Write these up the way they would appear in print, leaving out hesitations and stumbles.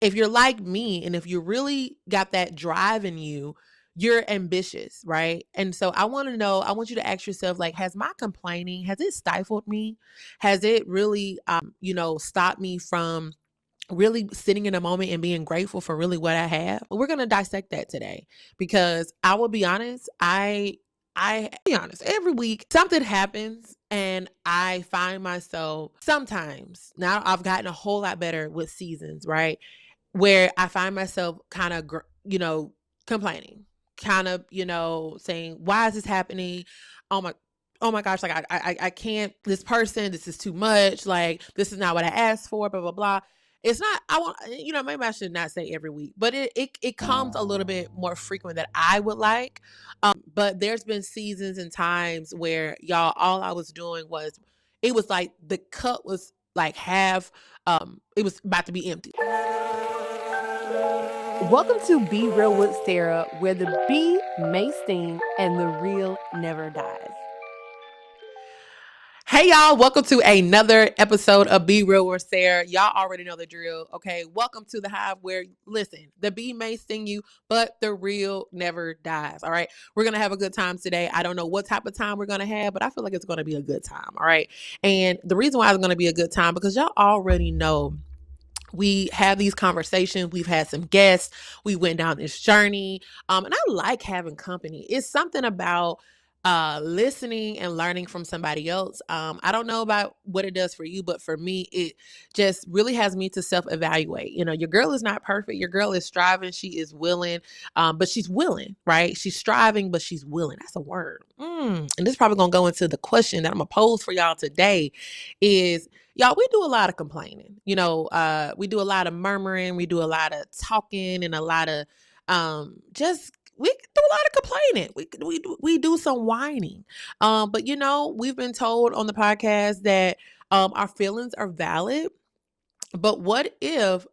if you're like me and if you really got that drive in you, you're ambitious, right? And so I want to know, I want you to ask yourself, like, has my complaining, has it stifled me? Has it really, stopped me from really sitting in a moment and being grateful for really what I have? We're going to dissect that today because I will be honest, I be honest, every week something happens and I find myself sometimes, now I've gotten a whole lot better with seasons, right? Where I find myself kind of, complaining, kind of, saying, why is this happening? Oh my, oh my gosh, like I can't, this person, this is too much. Like, this is not what I asked for, blah, blah, blah. It's not, I want, maybe I should not say every week, but it comes a little bit more frequent than I would like. But there's been seasons and times where y'all, all I was doing was, it was like the cup was like half, it was about to be empty. Welcome to Be Real with Sarah, where the bee may sting and the real never dies. Hey y'all, welcome to another episode of Be Real with Sarah. Y'all already know the drill, okay? Welcome to the hive where, listen, the bee may sting you, but the real never dies, all right? We're going to have a good time today. I don't know what type of time we're going to have, but I feel like it's going to be a good time, all right? And the reason why it's going to be a good time, because y'all already know we have these conversations. We've had some guests. We went down this journey. And I like having company. It's something about listening and learning from somebody else. I don't know about what it does for you, but for me, it just really has me to self-evaluate. Your girl is not perfect. Your girl is striving. She is willing, but she's willing, right? She's striving, but she's willing. That's a word. And this is probably going to go into the question that I'm going to pose for y'all today is, y'all, we do a lot of complaining. We do a lot of murmuring, we do a lot of talking, and a lot of we do a lot of complaining. We do some whining. But we've been told on the podcast that our feelings are valid. But what if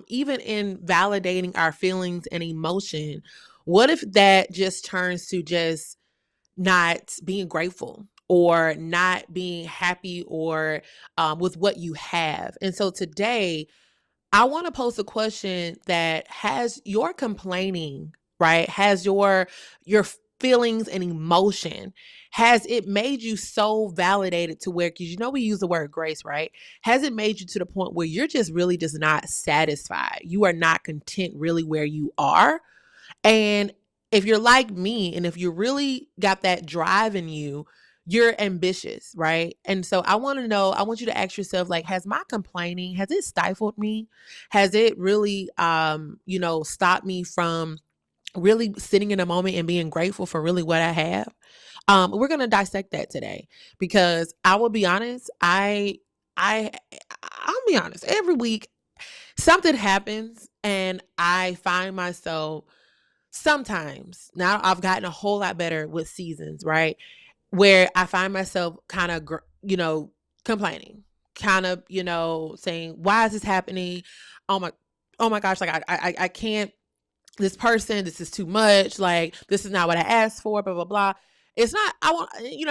even in validating our feelings and emotion, what if that just turns to just not being grateful or not being happy or with what you have? And so today, I want to pose a question that has your complaining, right? Has your feelings and emotion, has it made you so validated to where, because we use the word grace, right? Has it made you to the point where you're just really just not satisfied? You are not content really where you are. And if you're like me and if you really got that drive in you, you're ambitious, right? And so I want to know, I want you to ask yourself, like, has my complaining, has it stifled me? Has it really, stopped me from really sitting in a moment and being grateful for really what I have? We're going to dissect that today because I will be honest, I'll be honest, every week something happens and I find myself sometimes, now I've gotten a whole lot better with seasons, right? Where I find myself kind of, complaining, kind of, saying, why is this happening? Oh my, oh my gosh, like I can't, this person, this is too much. Like, this is not what I asked for, blah, blah, blah. It's not, I want,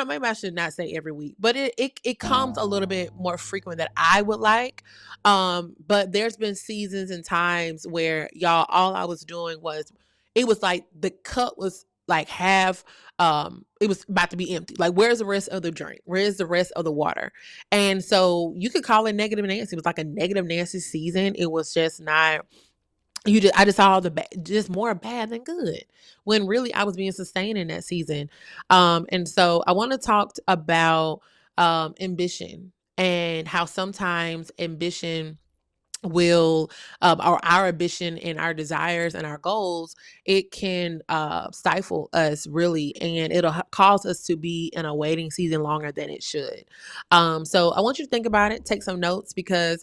maybe I should not say every week, but it comes a little bit more frequent than I would like. But there's been seasons and times where y'all, all I was doing was, it was like the cup was like half, it was about to be empty. Like, where's the rest of the drink? Where's the rest of the water? And so you could call it negative Nancy. It was like a negative Nancy season. It was just not, I just saw just more bad than good, when really I was being sustained in that season. And so I want to talk about ambition and how sometimes ambition will, or our ambition and our desires and our goals, it can stifle us really, and it'll cause us to be in a waiting season longer than it should. So I want you to think about it, take some notes, because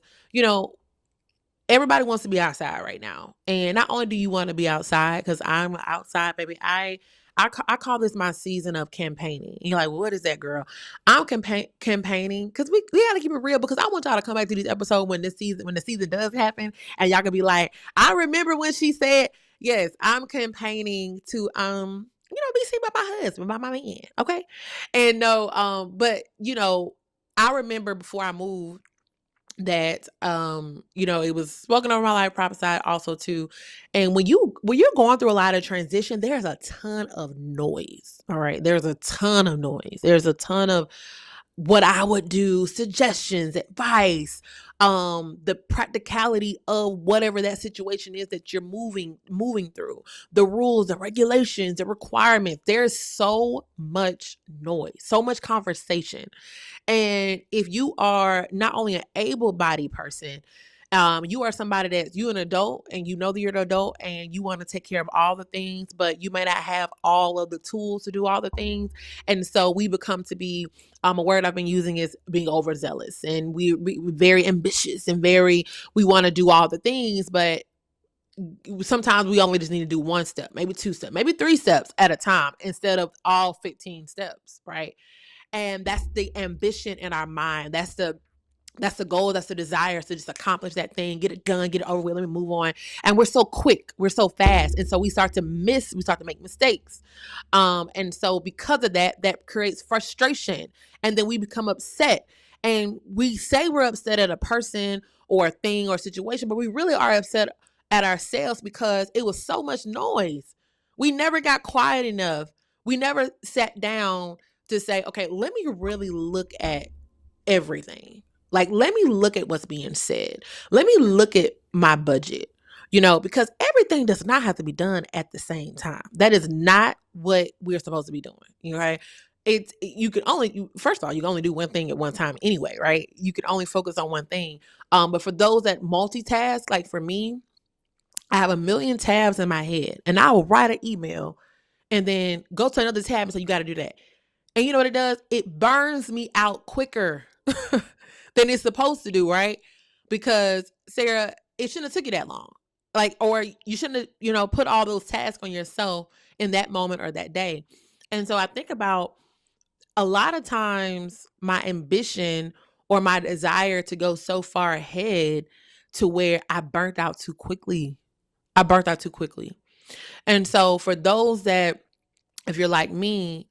everybody wants to be outside right now. And not only do you want to be outside, because I'm outside, baby, I call this my season of campaigning. And you're like, well, what is that, girl? I'm campaigning because we got to keep it real, because I want y'all to come back to this episode when the season does happen, and y'all can be like, I remember when she said, yes, I'm campaigning to be seen by my husband, by my man. Okay. And no, but I remember before I moved, that it was spoken over my life, prophesied also too. And when you're going through a lot of transition, there's a ton of noise. All right. There's a ton of noise. There's a ton of what I would do, suggestions, advice, the practicality of whatever that situation is that you're moving through, the rules, the regulations, the requirements. There's so much noise, so much conversation. And if you are not only an able-bodied person, you are somebody that you an adult and you know that you're an adult and you want to take care of all the things, but you may not have all of the tools to do all the things. And so we become to be, a word I've been using is being overzealous, and we're very ambitious and we want to do all the things, but sometimes we only just need to do one step, maybe two steps, maybe three steps at a time instead of all 15 steps, right? And that's the ambition in our mind. That's the goal. That's the desire to just accomplish that thing, get it done, get it over with. Let me move on. And we're so quick, we're so fast, and so we start to make mistakes. And so because of that, that creates frustration, and then we become upset. And we say we're upset at a person or a thing or situation, but we really are upset at ourselves because it was so much noise. We never got quiet enough. We never sat down to say, okay, let me really look at everything. Like, let me look at what's being said. Let me look at my budget, because everything does not have to be done at the same time. That is not what we're supposed to be doing. Right? First of all, you can only do one thing at one time anyway, right? You can only focus on one thing. But for those that multitask, like for me, I have a million tabs in my head, and I will write an email and then go to another tab and say, you got to do that. And you know what it does? It burns me out quicker than it's supposed to do, right? Because Sarah, it shouldn't have took you that long. Like, or you shouldn't have, put all those tasks on yourself in that moment or that day. And so I think about a lot of times my ambition or my desire to go so far ahead to where I burnt out too quickly. And so for those that, if you're like me,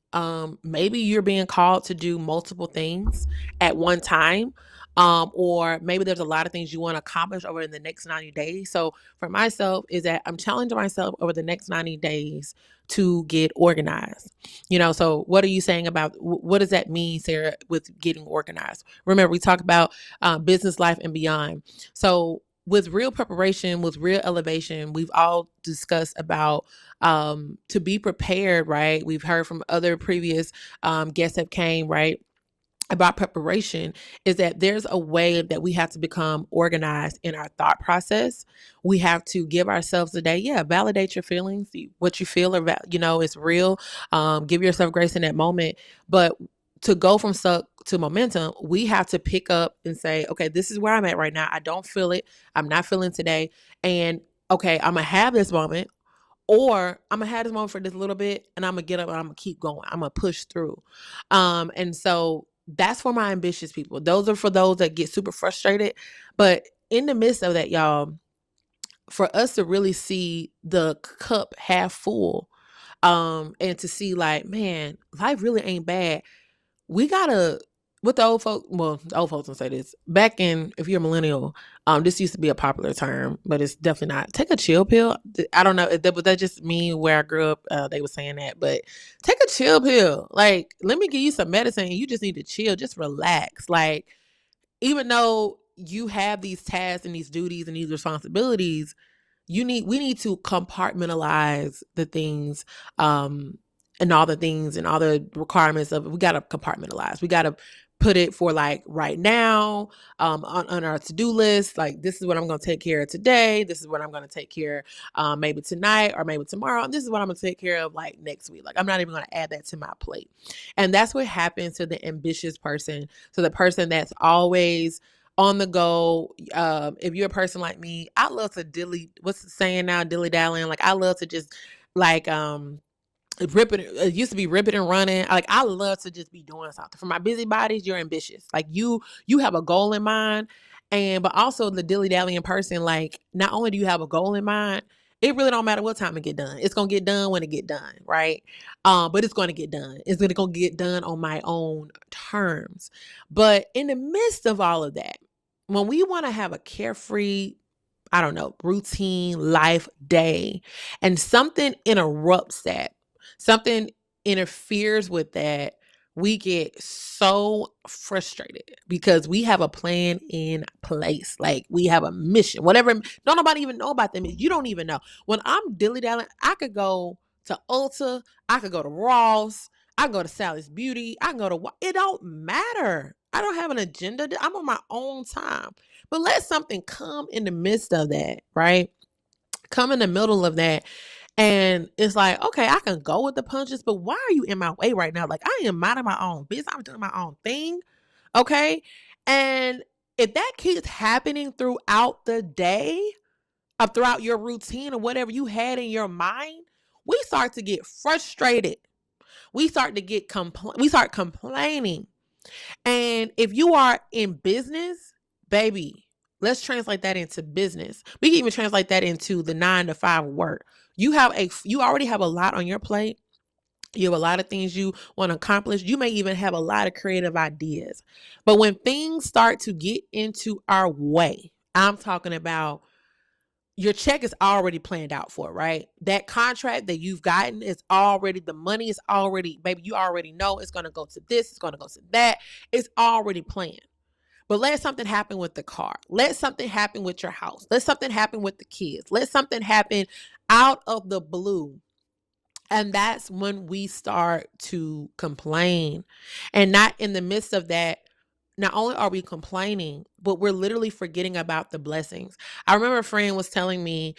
maybe you're being called to do multiple things at one time. Or maybe there's a lot of things you want to accomplish over the next 90 days. So for myself is that I'm challenging myself over the next 90 days to get organized. So what are you saying about, what does that mean, Sarah, with getting organized? Remember, we talk about business life and beyond. So with real preparation, with real elevation, we've all discussed about to be prepared, right? We've heard from other previous guests that came, right, about preparation, is that there's a way that we have to become organized in our thought process. We have to give ourselves a day. Yeah, validate your feelings, what you feel, is real. Give yourself grace in that moment. But to go from stuck to momentum, we have to pick up and say, okay, this is where I'm at right now. I don't feel it. I'm not feeling today. And okay, I'm going to have this moment, or I'm going to have this moment for this little bit, and I'm going to get up and I'm going to keep going. I'm going to push through. And so that's for my ambitious people. Those are for those that get super frustrated. But in the midst of that, y'all, for us to really see the cup half full, and to see like, man, life really ain't bad. We gotta, what the old folks, well, the old folks don't say this. Back in, if you're a millennial, this used to be a popular term, but it's definitely not. Take a chill pill. I don't know, but that just me where I grew up. They were saying that, but take a chill pill. Like, let me give you some medicine. And you just need to chill, just relax. Like, even though you have these tasks and these duties and these responsibilities, we need to compartmentalize the things, and all the things and all the requirements of it. We got to compartmentalize. We got to put it for like right now, on our to-do list. Like, this is what I'm going to take care of today. This is what I'm going to take care maybe tonight or maybe tomorrow. And this is what I'm going to take care of like next week. Like, I'm not even going to add that to my plate. And that's what happens to the ambitious person. So the person that's always on the go. If you're a person like me, I love to what's the saying now? Dilly-dallying. Like, I love to just like, rip it used to be rip it and running. Like, I love to just be doing something. For my busybodies, you're ambitious. Like, you have a goal in mind. But also the dilly-dallying person, like, not only do you have a goal in mind, it really don't matter what time it get done. It's gonna get done when it get done, right? But it's gonna get done. It's gonna get done on my own terms. But in the midst of all of that, when we want to have a carefree, I don't know, routine life day, and something interrupts that, something interferes with that, we get so frustrated because we have a plan in place. Like we have a mission, whatever. Don't nobody even know about them. You don't even know. When I'm dilly dallying, I could go to Ulta, I could go to Ross, I can go to Sally's Beauty, I can go to, it don't matter. I don't have an agenda. I'm on my own time. But let something come in the midst of that, right? Come in the middle of that. And it's like, okay, I can go with the punches, but why are you in my way right now? Like, I am minding my own business. I'm doing my own thing. Okay. And if that keeps happening throughout the day, or throughout your routine or whatever you had in your mind, we start to get frustrated. We start to get we start complaining. And if you are in business, baby, let's translate that into business. We can even translate that into the 9 to 5 work. You already have a lot on your plate. You have a lot of things you want to accomplish. You may even have a lot of creative ideas. But when things start to get into our way, I'm talking about your check is already planned out for, right? That contract that you've gotten is already, the money is already, baby, you already know it's going to go to this, it's going to go to that. It's already planned. But let something happen with the car. Let something happen with your house. Let something happen with the kids. Let something happen out of the blue. And that's when we start to complain. And not in the midst of that, not only are we complaining, but we're literally forgetting about the blessings. I remember a friend was telling me,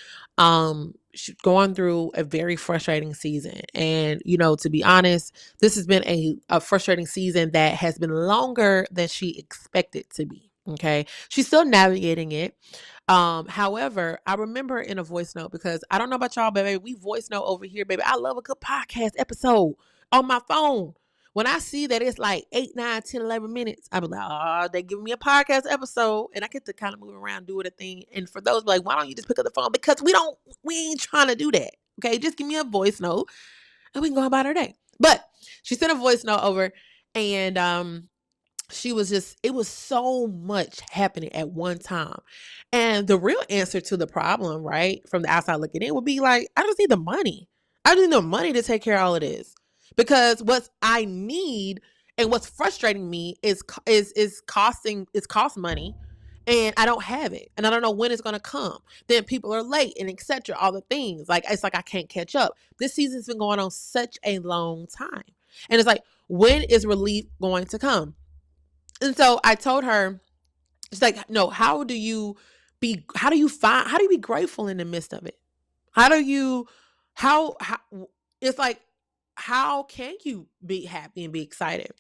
she's going through a very frustrating season. And, to be honest, this has been a frustrating season that has been longer than she expected to be. Okay. She's still navigating it. However, I remember in a voice note, because I don't know about y'all, but baby, we voice note over here, baby. I love a good podcast episode on my phone. When I see that it's like 8, 9, 10, 11 minutes, I be like, oh, they giving me a podcast episode. And I get to kind of move around, do it a thing. And for those like, why don't you just pick up the phone? Because we ain't trying to do that. Okay. Just give me a voice note and we can go about our day. But she sent a voice note over, and it was so much happening at one time. And the real answer to the problem, right, from the outside looking in, would be like, I just need the money. I just need the money to take care of all of this. Because what I need and what's frustrating me is cost money, and I don't have it. And I don't know when it's gonna come. Then people are late and etc. All the things. Like, it's like I can't catch up. This season's been going on such a long time. And it's like, when is relief going to come? And so I told her, she's like, no, how do you be grateful in the midst of it? How do you, how, it's like, how can you be happy and be excited?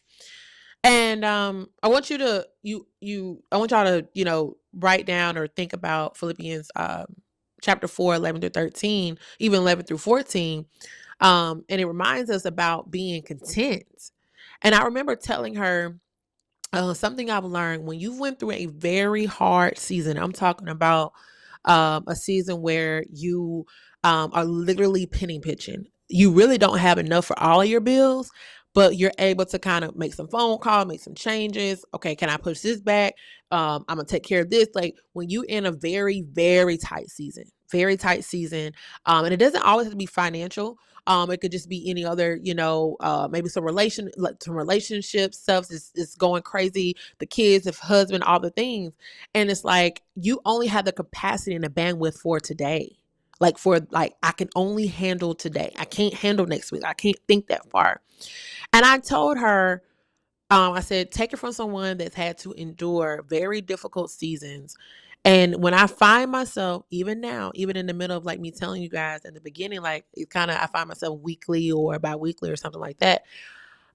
And I want I want y'all to, write down or think about Philippians chapter 4, 11 through 13, even 11 through 14. And it reminds us about being content. And I remember telling her, something I've learned when you went through a very hard season. I'm talking about a season where you are literally penny pitching. You really don't have enough for all of your bills, but you're able to kind of make some phone calls, make some changes. Okay, can I push this back? I'm gonna take care of this. Like, when you in a very, very tight season, and it doesn't always have to be financial. It could just be any other, maybe some relationship stuff is going crazy. The kids, the husband, all the things. And it's like, you only have the capacity and the bandwidth for today. I can only handle today. I can't handle next week. I can't think that far. And I told her, I said, take it from someone that's had to endure very difficult seasons. And when I find myself, even now, even in the middle of like me telling you guys in the beginning, like I find myself weekly or bi-weekly or something like that,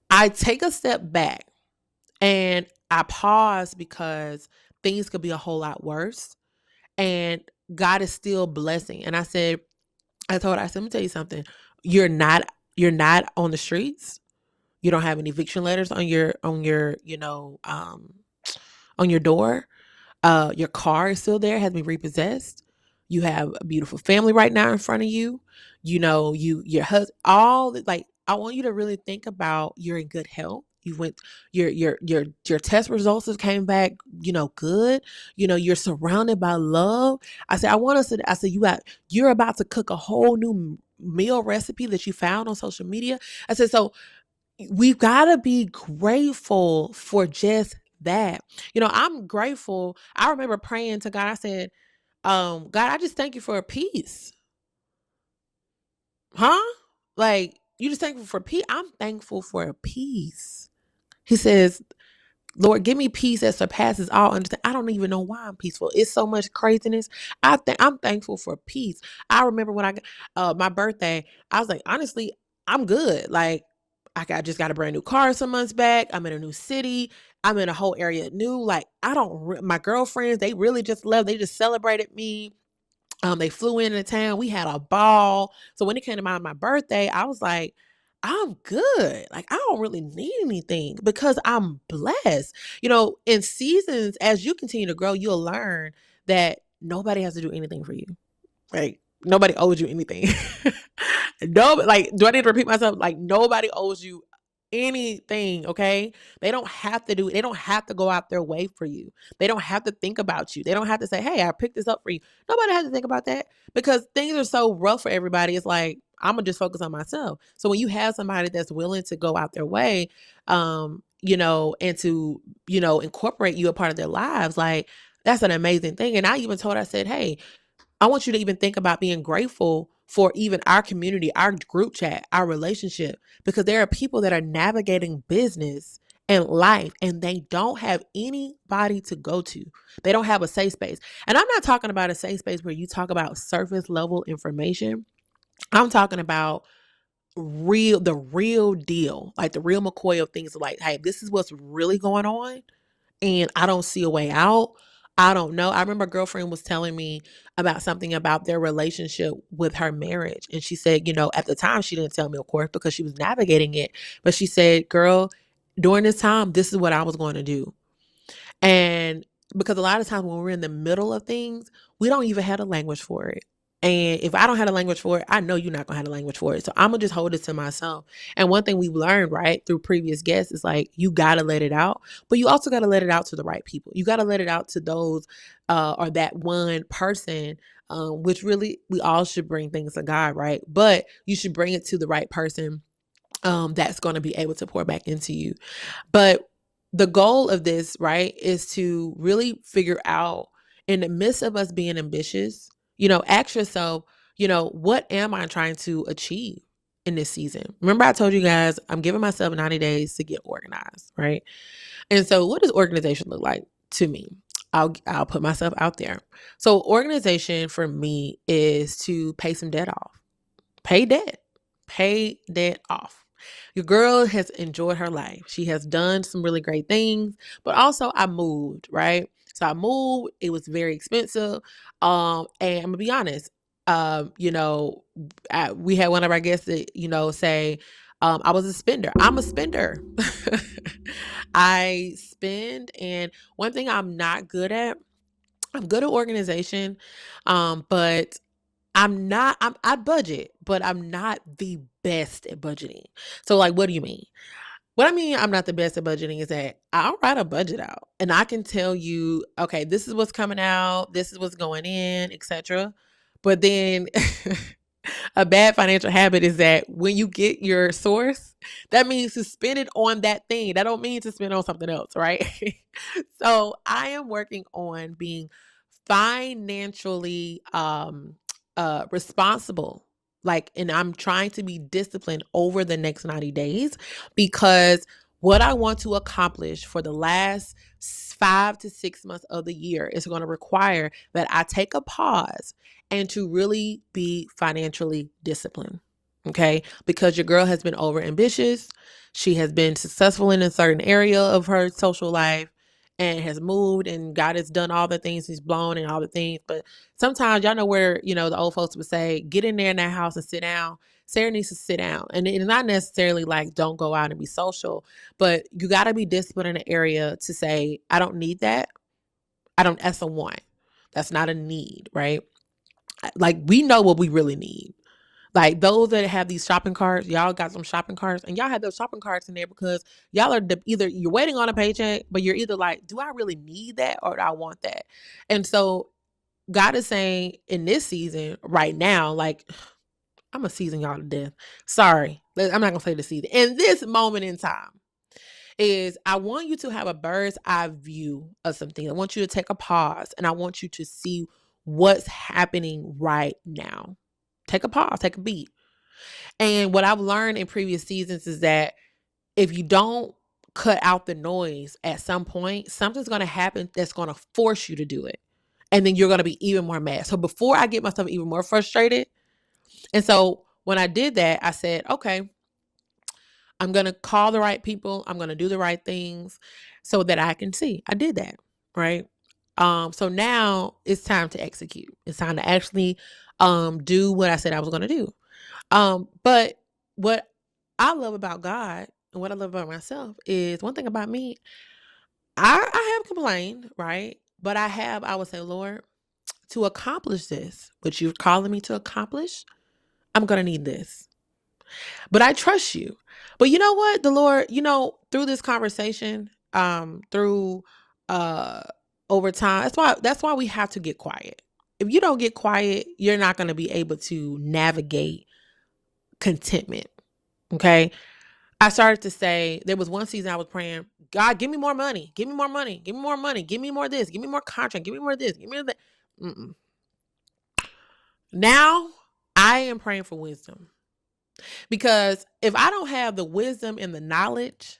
I take a step back and I pause, because things could be a whole lot worse. And God is still blessing. And I said, let me tell you something. You're not on the streets. You don't have any eviction letters on your on your door. Your car is still there, has been repossessed. You have a beautiful family right now in front of you. Your husband, I want you to really think about, you're in good health. You went your test results have came back, good. You're surrounded by love. I said, you're about to cook a whole new meal recipe that you found on social media. I said, so we've got to be grateful for just that. I'm grateful. I remember praying to God. I said, God, I just thank you for a peace. Huh? Like, you just thankful for peace? I'm thankful for a peace. He says, Lord, give me peace that surpasses all understanding. I don't even know why I'm peaceful. It's so much craziness. I'm thankful for peace. I remember when I got my birthday, I was like, honestly, I'm good. Like, just got a brand new car some months back. I'm in a new city. I'm in a whole area new. Like, my girlfriends, they really just love. They just celebrated me. They flew into town. We had a ball. So when it came to my birthday, I was like, I'm good. Like, I don't really need anything because I'm blessed. In seasons, as you continue to grow, you'll learn that nobody has to do anything for you. Like, nobody owes you anything. No, like, do I need to repeat myself? Like, nobody owes you anything, okay? They don't have to do it. They don't have to go out their way for you. They don't have to think about you. They don't have to say, hey, I picked this up for you. Nobody has to think about that because things are so rough for everybody. It's like, I'm going to just focus on myself. So when you have somebody that's willing to go out their way, and to, incorporate you a part of their lives, like, that's an amazing thing. And I said, hey, I want you to even think about being grateful for even our community, our group chat, our relationship, because there are people that are navigating business and life and they don't have anybody to go to. They don't have a safe space. And I'm not talking about a safe space where you talk about surface level information. I'm talking about the real deal, like the real McCoy of things, like, hey, this is what's really going on and I don't see a way out. I don't know. I remember a girlfriend was telling me about something about their relationship with her marriage. And she said, at the time, she didn't tell me, of course, because she was navigating it. But she said, girl, during this time, this is what I was going to do. And because a lot of times when we're in the middle of things, we don't even have a language for it. And if I don't have a language for it, I know you're not going to have a language for it. So I'm going to just hold it to myself. And one thing we've learned, right, through previous guests is like, you got to let it out, but you also got to let it out to the right people. You got to let it out to those or that one person, which really we all should bring things to God, right? But you should bring it to the right person that's going to be able to pour back into you. But the goal of this, right, is to really figure out in the midst of us being ambitious, ask yourself, what am I trying to achieve in this season? Remember, I told you guys, I'm giving myself 90 days to get organized, right? And so what does organization look like to me? I'll put myself out there. So organization for me is to pay some debt off. Pay debt off. Your girl has enjoyed her life. She has done some really great things, but also I moved, right? So I moved. It was very expensive. And I'm gonna be honest. We had one of our guests that, say, I was a spender. I'm a spender. I spend, and one thing I'm not good at, I'm good at organization, but I budget, but I'm not the best at budgeting. So, like, what do you mean? What I mean, I'm not the best at budgeting is that I'll write a budget out and I can tell you, okay, this is what's coming out, this is what's going in, etc. But then a bad financial habit is that when you get your source, that means to spend it on that thing. That don't mean to spend it on something else, right? So I am working on being financially responsible, like, and I'm trying to be disciplined over the next 90 days because what I want to accomplish for the last 5 to 6 months of the year is going to require that I take a pause and to really be financially disciplined. Okay, because your girl has been over ambitious. She has been successful in a certain area of her social life and has moved, and God has done all the things, he's blown and all the things. But sometimes y'all know where, the old folks would say, get in there in that house and sit down. Sarah needs to sit down. And it's not necessarily like don't go out and be social, but you got to be disciplined in an area to say, I don't need that. That's a want. That's not a need, right? Like, we know what we really need. Like those that have these shopping carts, y'all got some shopping carts, and y'all have those shopping carts in there because y'all are either you're waiting on a paycheck, but you're either like, do I really need that or do I want that? And so God is saying in this season right now, like, I'm gonna season y'all to death. Sorry, I'm not gonna say the season. In this moment in time, is I want you to have a bird's eye view of something. I want you to take a pause and I want you to see what's happening right now. Take a pause, take a beat. And what I've learned in previous seasons is that if you don't cut out the noise at some point, something's going to happen that's going to force you to do it. And then you're going to be even more mad. So before I get myself even more frustrated, and so when I did that, I said, okay, I'm going to call the right people. I'm going to do the right things so that I can see. I did that, right? So now it's time to execute. It's time to actually do what I said I was going to do. But what I love about God and what I love about myself is one thing about me, I have complained, right? But I would say, Lord, to accomplish this, what you're calling me to accomplish, I'm going to need this. But I trust you. But you know what? The Lord, through this conversation, through over time, that's why we have to get quiet. If you don't get quiet, you're not going to be able to navigate contentment. Okay. I started to say, there was one season I was praying, God, give me more money. Give me more money. Give me more money. Give me more this. Give me more contract. Give me more this. Give me that. Mm-mm. Now I am praying for wisdom. Because if I don't have the wisdom and the knowledge,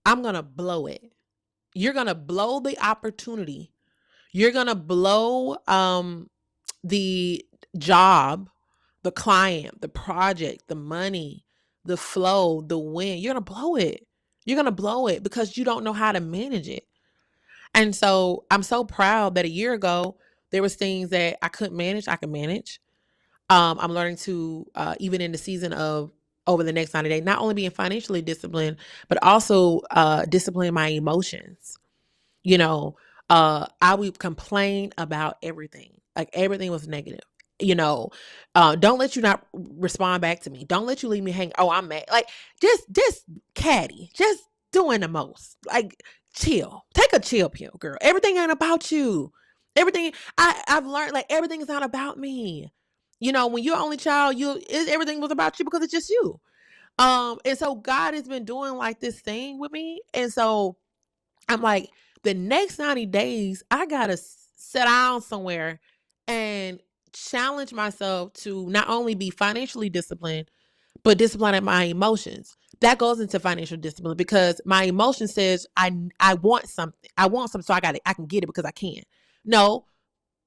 I'm going to blow it. You're going to blow the opportunity. You're going to blow the job, the client, the project, the money, the flow, the win. You're going to blow it. You're going to blow it because you don't know how to manage it. And so I'm so proud that a year ago, there was things that I couldn't manage. I can manage. I'm learning to, even in the season of over the next 90 days, not only being financially disciplined, but also discipline my emotions. I would complain about everything. Like everything was negative. Don't let you not respond back to me. Don't let you leave me hang. Oh, I'm mad. Like just catty, just doing the most. Like chill. Take a chill pill, girl. Everything ain't about you. Everything I've learned, like everything is not about me. When you're only child, everything was about you because it's just you. And so God has been doing like this thing with me. And so I'm like, the next 90 days, I gotta sit down somewhere and challenge myself to not only be financially disciplined, but disciplining my emotions. That goes into financial discipline because my emotion says I want something. I want something, so I can get it because I can. No,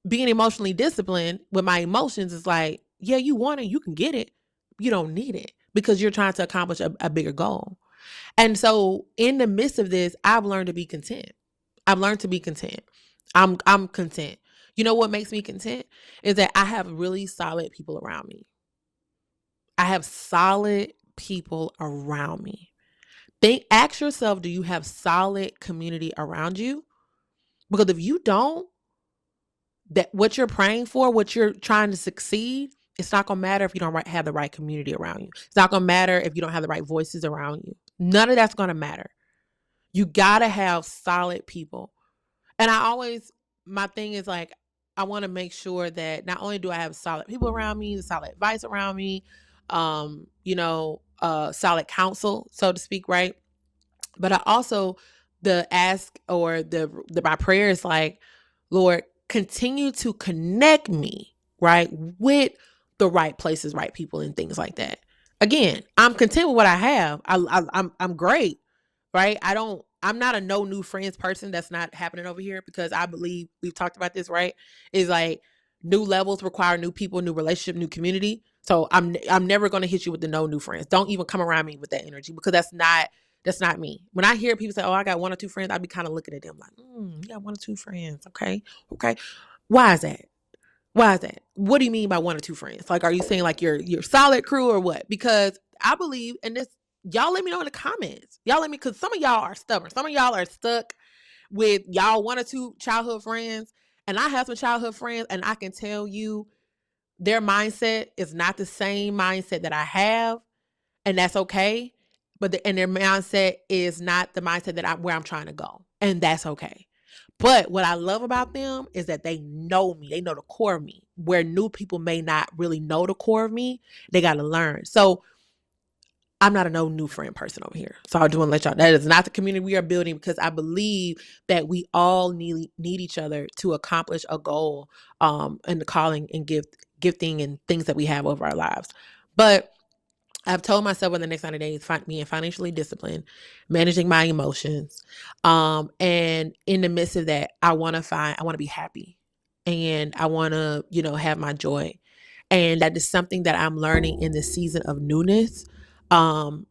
being emotionally disciplined with my emotions is like, yeah, you want it, you can get it. You don't need it because you're trying to accomplish a bigger goal. And so in the midst of this, I've learned to be content. I've learned to be content. I'm content. You know what makes me content is that I have really solid people around me. I have solid people around me. Ask yourself, do you have solid community around you? Because if you don't, that what you're praying for, what you're trying to succeed, it's not going to matter if you don't have the right community around you. It's not going to matter if you don't have the right voices around you. None of that's going to matter. You got to have solid people. And my thing is like, I want to make sure that not only do I have solid people around me, solid advice around me, solid counsel, so to speak, right? But I also, my prayer is like, Lord, continue to connect me, right, with the right places, right people, and things like that. Again, I'm content with what I have. I'm great, right? I'm not a no new friends person. That's not happening over here because I believe we've talked about this, right? Is like new levels require new people, new relationship, new community. So I'm never going to hit you with the no new friends. Don't even come around me with that energy because that's not me. When I hear people say, "Oh, I got one or two friends," I'd be kind of looking at them like, "You got one or two friends, okay? Why is that? Why is that? What do you mean by one or two friends? Like, are you saying like your solid crew or what?" Because I believe, and this, y'all let me know in the comments. Because some of y'all are stubborn. Some of y'all are stuck with y'all one or two childhood friends, and I have some childhood friends, and I can tell you, their mindset is not the same mindset that I have, and that's okay. And their mindset is not the mindset that where I'm trying to go, and that's okay. But what I love about them is that they know me. They know the core of me, where new people may not really know the core of me. They got to learn. So I'm not a no new friend person over here. So I do want to let y'all, that is not the community we are building, because I believe that we all need each other to accomplish a goal, and the calling and gifting and things that we have over our lives. But I've told myself in the next 90 days, being financially disciplined, managing my emotions. And in the midst of that, I want to be happy, and I want to, have my joy. And that is something that I'm learning in this season of newness.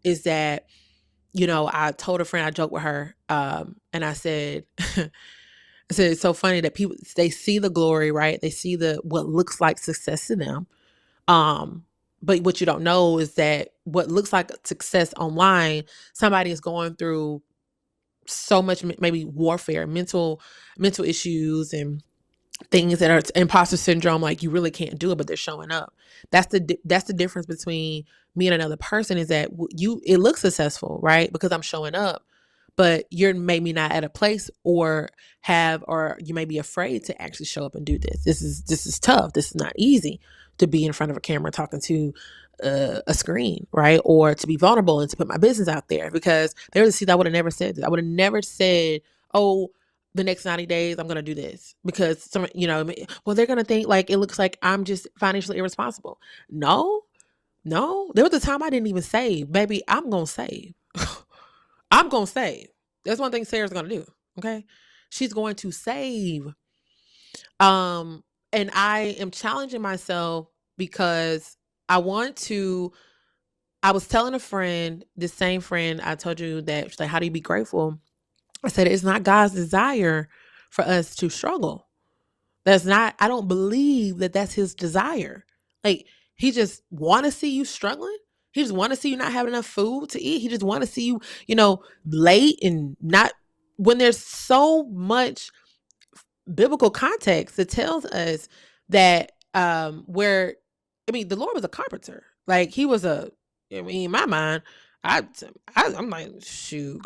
Is that, I told a friend, I joked with her, and I said, I said, it's so funny that people, they see the glory, right? They see what looks like success to them. But what you don't know is that what looks like success online, somebody is going through so much, maybe warfare, mental issues, and things that are imposter syndrome. Like, you really can't do it, but they're showing up. That's the difference between me and another person, is that it looks successful, right? Because I'm showing up, but you're maybe not at a place, or you may be afraid to actually show up and do this. This is tough. This is not easy to be in front of a camera talking to a screen, right? Or to be vulnerable and to put my business out there, because they would see that I would have never said this. I would have never said, oh, the next 90 days, I'm going to do this, because well, they're going to think like, it looks like I'm just financially irresponsible. No, there was a time I didn't even save. Baby, I'm going to save. I'm going to save. That's one thing Sarah's going to do. Okay. She's going to save. And I am challenging myself, because I was telling a friend, this same friend I told you, that she's like, how do you be grateful? I said, it's not God's desire for us to struggle. I don't believe that that's his desire. Like, he just want to see you struggling. He just want to see you not having enough food to eat. He just want to see you, late and not, when there's so much biblical context that tells us that, the Lord was a carpenter. Like, he was in my mind, I'm like, shoot,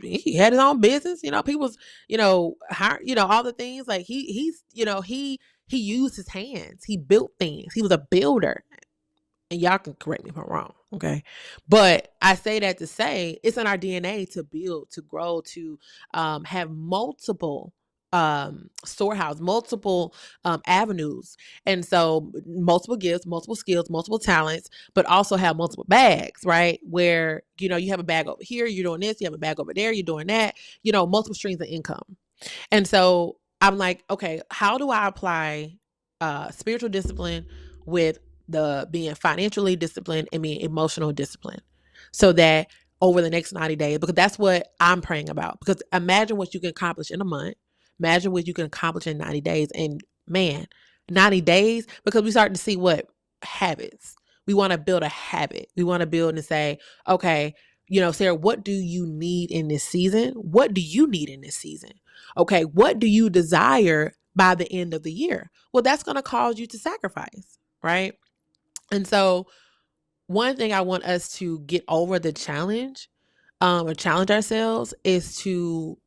he had his own business, people was, all the things, like he used his hands, he built things, he was a builder. And y'all can correct me if I'm wrong, okay? But I say that to say, it's in our DNA to build, to grow, to have multiple storehouse, multiple avenues. And so multiple gifts, multiple skills, multiple talents, but also have multiple bags, right? Where, you have a bag over here, you're doing this, you have a bag over there, you're doing that, multiple streams of income. And so I'm like, okay, how do I apply spiritual discipline with the being financially disciplined and being emotional discipline, so that over the next 90 days, because that's what I'm praying about. Because imagine what you can accomplish in a month. Imagine what you can accomplish in 90 days. And man, 90 days, because we start to see what habits. We want to build a habit. We want to build and say, okay, Sarah, what do you need in this season? What do you need in this season? Okay, what do you desire by the end of the year? Well, that's going to cause you to sacrifice, right? And so one thing I want us to get over the challenge, or challenge ourselves, is to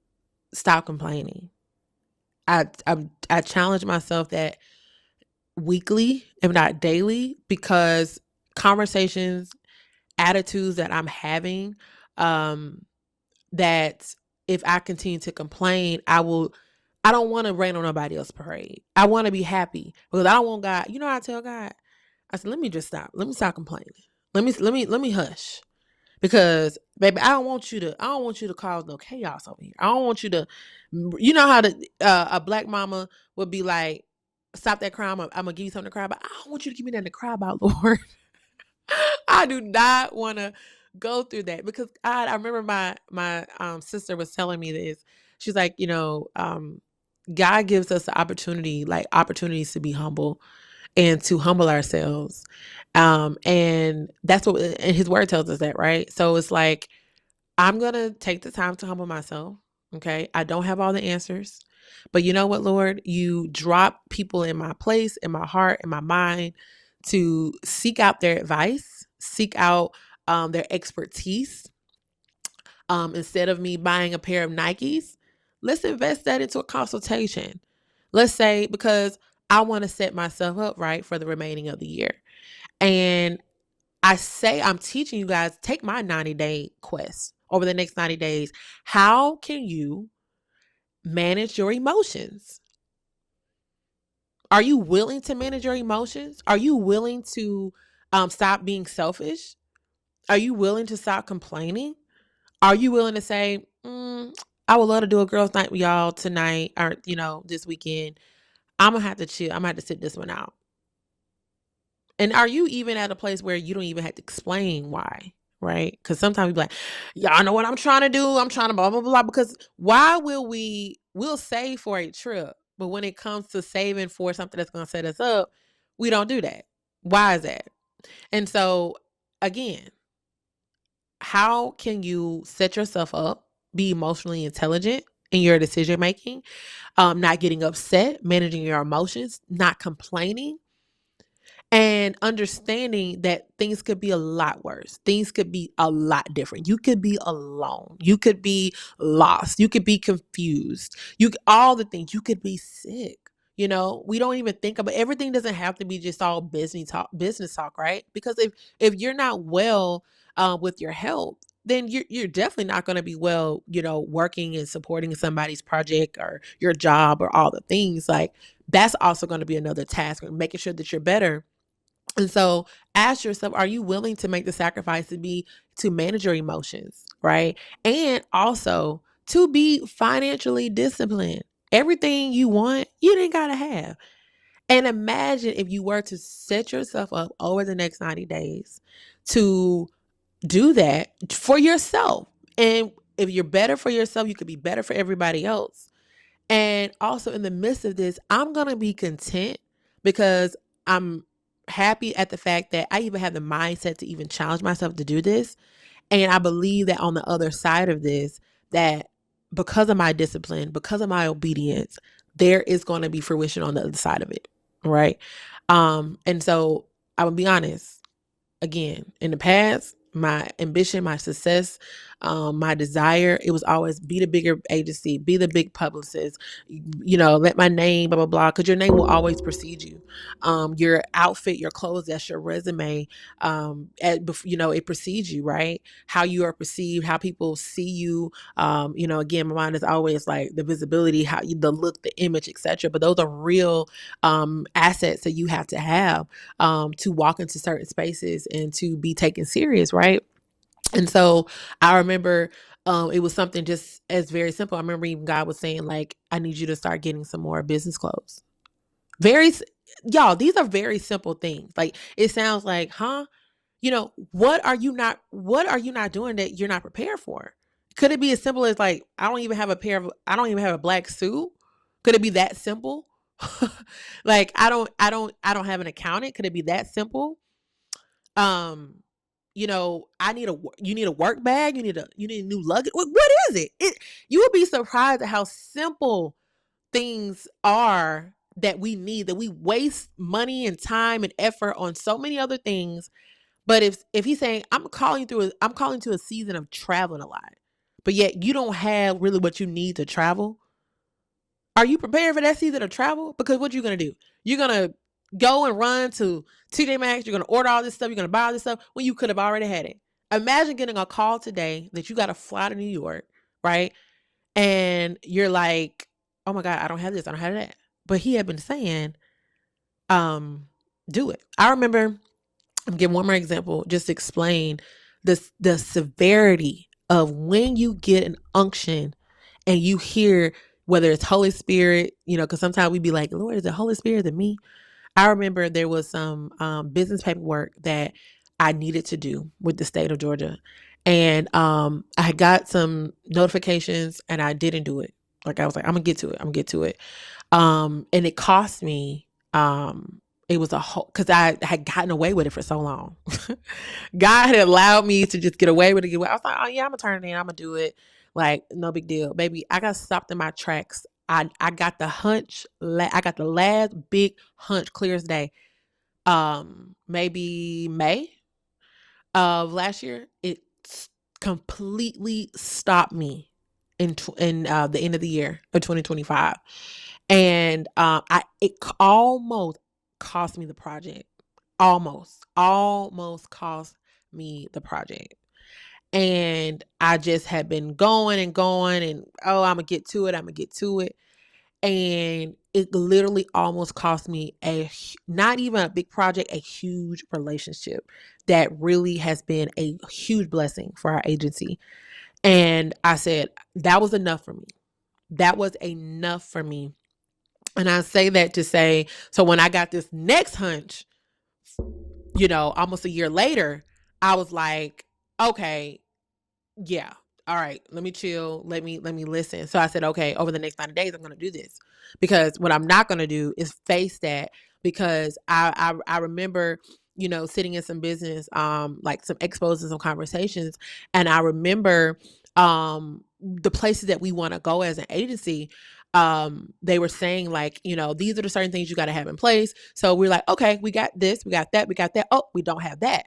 stop complaining. I challenge myself that weekly, if not daily, because conversations, attitudes that I'm having, that if I continue to complain, I don't want to rain on nobody else's parade. I want to be happy, because I don't want God. I tell God, I said, let me just stop. Let me stop complaining. Let me hush. Because baby, I don't want you to cause no chaos over here. I don't want you to, how a black mama would be like, stop that crying. I'm gonna give you something to cry about. I don't want you to give me nothing to cry about, Lord. I do not want to go through that, because I remember my sister was telling me this. She's like, God gives us the opportunities to be humble and to humble ourselves. And that's and his word tells us that, right? So it's like, I'm going to take the time to humble myself. Okay. I don't have all the answers, but you know what, Lord, you drop people in my place, in my heart, in my mind, to seek out their advice, seek out their expertise. Instead of me buying a pair of Nikes, let's invest that into a consultation. Let's say, because I want to set myself up right for the remaining of the year. And I'm teaching you guys, take my 90-day quest over the next 90 days. How can you manage your emotions? Are you willing to manage your emotions? Are you willing to stop being selfish? Are you willing to stop complaining? Are you willing to say, I would love to do a girls' night with y'all tonight or, this weekend. I'm going to have to chill. I'm going to have to sit this one out. And are you even at a place where you don't even have to explain why? Right? Because sometimes we're like, y'all know what I'm trying to do. I'm trying to blah, blah, blah. Because we'll save for a trip. But when it comes to saving for something that's going to set us up, we don't do that. Why is that? And so, again, how can you set yourself up, be emotionally intelligent in your decision making, not getting upset, managing your emotions, not complaining, and understanding that things could be a lot worse. Things could be a lot different. You could be alone. You could be lost. You could be confused. All the things. You could be sick. We don't even think about everything. Doesn't have to be just all business talk, right? Because if you're not well with your health, then you're definitely not going to be well, working and supporting somebody's project or your job or all the things. Like, that's also going to be another task, making sure that you're better. And so ask yourself, are you willing to make the sacrifice to manage your emotions, right? And also to be financially disciplined. Everything you want, you didn't got to have. And imagine if you were to set yourself up over the next 90 days to do that for yourself. And if you're better for yourself, you could be better for everybody else. And also in the midst of this, I'm going to be content because I'm happy at the fact that I even have the mindset to even challenge myself to do this. And I believe that on the other side of this, that because of my discipline, because of my obedience, there is going to be fruition on the other side of it. Right. And so I will be honest, again, in the past, my ambition, my success, my desire, it was always be the bigger agency, be the big publicist, let my name, blah, blah, blah, because your name will always precede you. Your outfit, your clothes, that's your resume. It precedes you, right? How you are perceived, how people see you. Again, my mind is always like the visibility, the look, the image, etc. But those are real assets that you have to walk into certain spaces and to be taken serious, right? And so I remember it was something just as very simple. I remember even God was saying, like, I need you to start getting some more business clothes. Y'all, these are very simple things. Like, it sounds like, huh? What are you not doing that you're not prepared for? Could it be as simple as, like, I don't even have a black suit? Could it be that simple? Like, I don't have an accountant. Could it be that simple? You need a work bag. You need a new luggage. What is it? You would be surprised at how simple things are that we need, that we waste money and time and effort on so many other things. But if he's saying, I'm calling to a season of traveling a lot, but yet you don't have really what you need to travel, are you prepared for that season of travel? Because what you're going to do, you're going to go and run to TJ Maxx. You're going to order all this stuff. You're going to buy all this stuff when you could have already had it. Imagine getting a call today that you got to fly to New York, right? And you're like, oh my God, I don't have this. I don't have that. But he had been saying, do it. I remember, I'm giving one more example, just to explain the severity of when you get an unction and you hear, whether it's Holy Spirit, because sometimes we be like, Lord, is it Holy Spirit than me? I remember there was some business paperwork that I needed to do with the state of Georgia. And I had got some notifications and I didn't do it. Like, I was like, I'm gonna get to it. And it cost me, it was because I had gotten away with it for so long. God had allowed me to just get away with it. I was like, oh yeah, I'm gonna turn it in. I'm gonna do it. Like, no big deal. Baby, I got stopped in my tracks. I got the hunch. I got the last big hunch, clear as day. maybe May of last year, it completely stopped me in the end of the year of 2025. And it almost cost me the project. Almost cost me the project. And I just had been going and going and, oh, I'm gonna get to it. And it literally almost cost me not even a big project, a huge relationship that really has been a huge blessing for our agency. And I said, that was enough for me. That was enough for me. And I say that to say, so when I got this next hunch, almost a year later, I was like, okay, yeah, all right, let me chill, let me listen. So I said, okay, over the next 90 days I'm going to do this, because what I'm not going to do is face that, because I remember sitting in some business like some expos and some conversations, and I remember the places that we want to go as an agency. They were saying like, these are the certain things you got to have in place. So we're like, okay, we got this, we got that. Oh, we don't have that.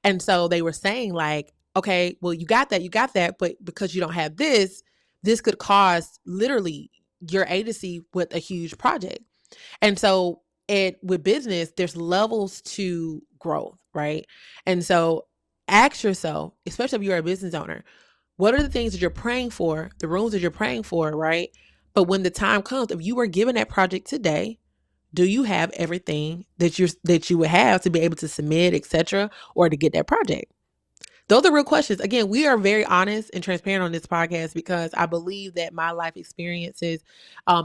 And so they were saying like, okay, well, you got that, but because you don't have this could cause literally your agency with a huge project. And so with business, there's levels to growth, right? And so ask yourself, especially if you're a business owner, what are the things that you're praying for, the rooms that you're praying for, right? But when the time comes, if you were given that project today, do you have everything that you would have to be able to submit, etc., or to get that project? Those are real questions. Again, we are very honest and transparent on this podcast, because I believe that my life experiences,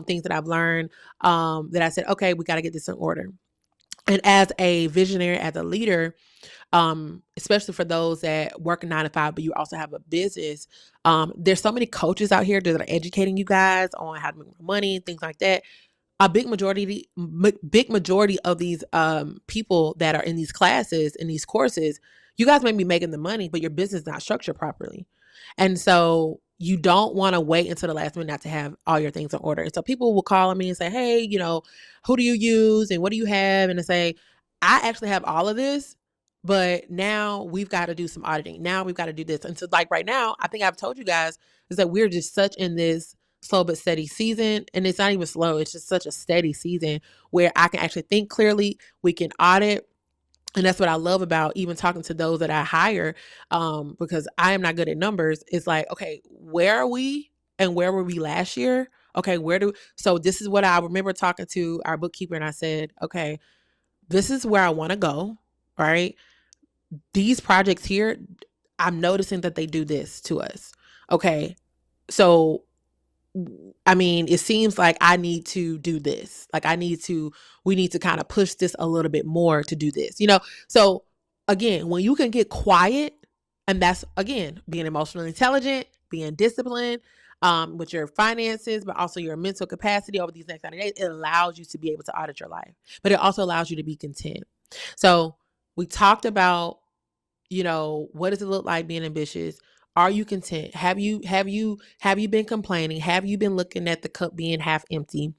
things that I've learned, that I said, okay, we got to get this in order. And as a visionary, as a leader, especially for those that work a 9 to 5, but you also have a business, there's so many coaches out here that are educating you guys on how to make money and things like that. A big majority of these people that are in these classes, in these courses, you guys may be making the money, but your business is not structured properly. And so you don't want to wait until the last minute not to have all your things in order. And so people will call me and say, hey, who do you use and what do you have? And I say, I actually have all of this, but now we've got to do some auditing. Now we've got to do this. And so like right now, I think I've told you guys is that we're just such in this slow but steady season. And it's not even slow. It's just such a steady season where I can actually think clearly. We can audit. And that's what I love about even talking to those that I hire, because I am not good at numbers. It's like, okay, where are we and where were we last year? Okay, so this is what I remember talking to our bookkeeper, and I said, okay, this is where I want to go, right? These projects here, I'm noticing that they do this to us. Okay, so I mean, it seems like I need to do this. Like we need to kind of push this a little bit more to do this, So again, when you can get quiet, and that's again, being emotionally intelligent, being disciplined, with your finances, but also your mental capacity over these next 90 days, it allows you to be able to audit your life, but it also allows you to be content. So we talked about, what does it look like being ambitious? Are you content? Have you been complaining? Have you been looking at the cup being half empty,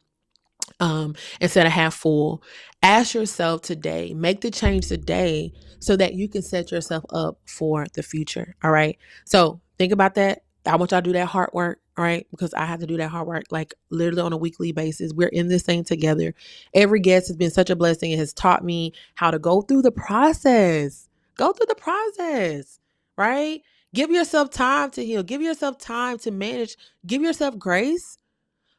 instead of half full? Ask yourself today, make the change today so that you can set yourself up for the future. All right. So think about that. I want y'all to do that hard work. All right. Because I have to do that hard work, like literally on a weekly basis. We're in this thing together. Every guest has been such a blessing. It has taught me how to go through the process. Go through the process, right? Give yourself time to heal. Give yourself time to manage. Give yourself grace.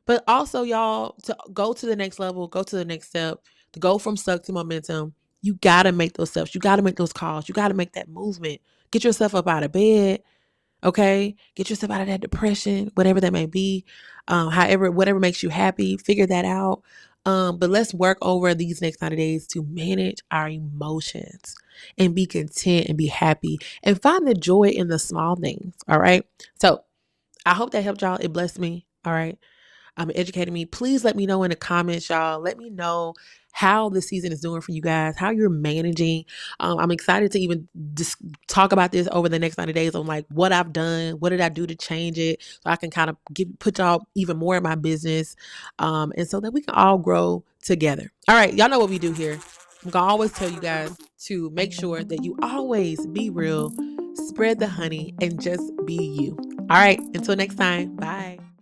But also, y'all, to go to the next level, go to the next step, to go from stuck to momentum, you got to make those steps. You got to make those calls. You got to make that movement. Get yourself up out of bed, okay? Get yourself out of that depression, whatever that may be. Whatever makes you happy, figure that out. But let's work over these next 90 days to manage our emotions and be content and be happy and find the joy in the small things, all right? So I hope that helped y'all. It blessed me, all right? Educating me. Please let me know in the comments, y'all. Let me know how the season is doing for you guys, how you're managing. I'm excited to even just talk about this over the next 90 days on like what I've done, what did I do to change it, so I can kind of put y'all even more in my business, and so that we can all grow together. All right, y'all know what we do here. I'm going to always tell you guys to make sure that you always be real, spread the honey, and just be you. All right. Until next time. Bye.